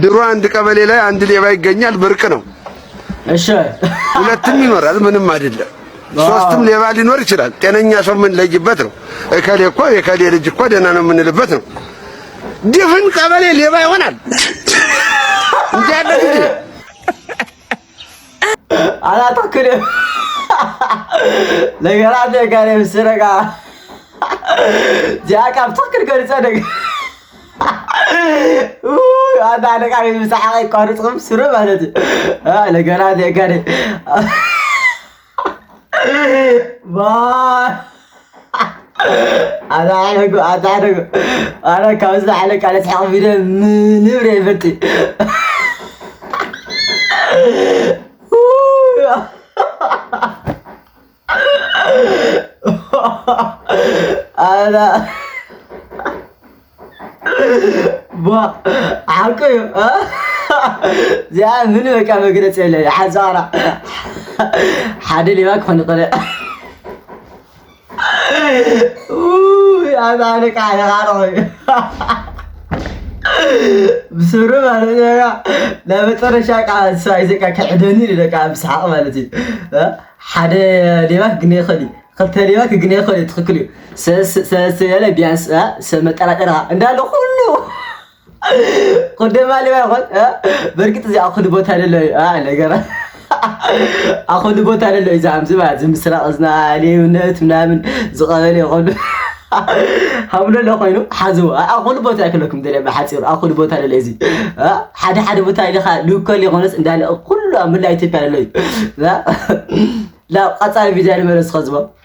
ድሮ አንድ ቀበሌ ላይ አንድ ሌባ ይገኛል ብርቅ ነው። እሺ ሁለትም ይኖራል ምንም አይደለም። ሶስትም ሌባ ሊኖር ይችላል። ጤነኛ ሰው ምን ለይበት ነው። እከሌ እኮ የከሌ ልጅ እኮ ደህና ነው የምንልበት ነው። ድፍን ቀበሌ ሌባ ይሆናል እንዴ? አለኝ አላተክለ ለገራደ ጋር ምስረጋ ጃካብ ተክል ገርጸደግ አዳነ ጋር ምስሐቅ ይቆርጥም ስሩ ማለት ለገራደ ጋር ባ أنا كوزع عليك على تحقق فيديو نبري فتي أنا با حكي زي منو كان بقدر تسأله حزارة حد اللي ما كان يقول أنا عليك على غاروي بسرعة مالتي لا بترى شاك على سايزك كعدوني لك بسحق مالتي حدا ليماك جنيه خلي قلت ليماك جنيه خلي تخكلي سيلا بيانس سمت على ترى عندنا كله قدام علي ما يقول بركت زي أخذ بوت هذا اللي لقرا أخذ بوت هذا اللي زعم زم سرق أزنا عليه ونت منامن زغالي يقول حمله لو خينو حزو أخذ بوت أكلكم دليل بحثير أخذ بوت هذا اللي زي حدا بوت هذا خا لو كل يغنس عندنا كله من لا يتبع له لا قطع الفيديو مرس خزبه